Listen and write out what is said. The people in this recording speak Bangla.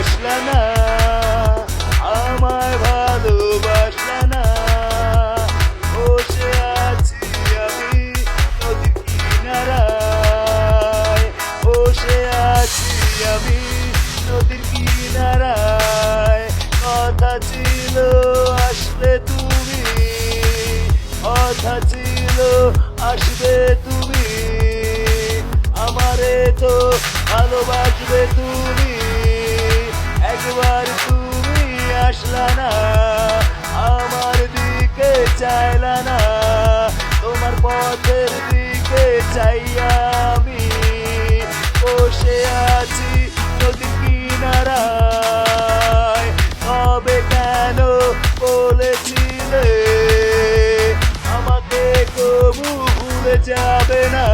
আসলা না, আমায় ভালোবাসলা না। বসে আছি আমি নদীর কিনারায়, বসে আছি আমি নদীর কিনারায়। কথা ছিল আসবে তুমি, কথা ছিল আসবে তুমি, আমারে তো ভালোবাসবে তুমি। একবার তুমি আসলা না, আমার দিকে চাইলা না, তোমার পথের দিকে চাইয়া আমি বসে আছি নদীর কিনারায়। তবে কেন বলেছিলে আমাকে কবু ভুলে যাবে না?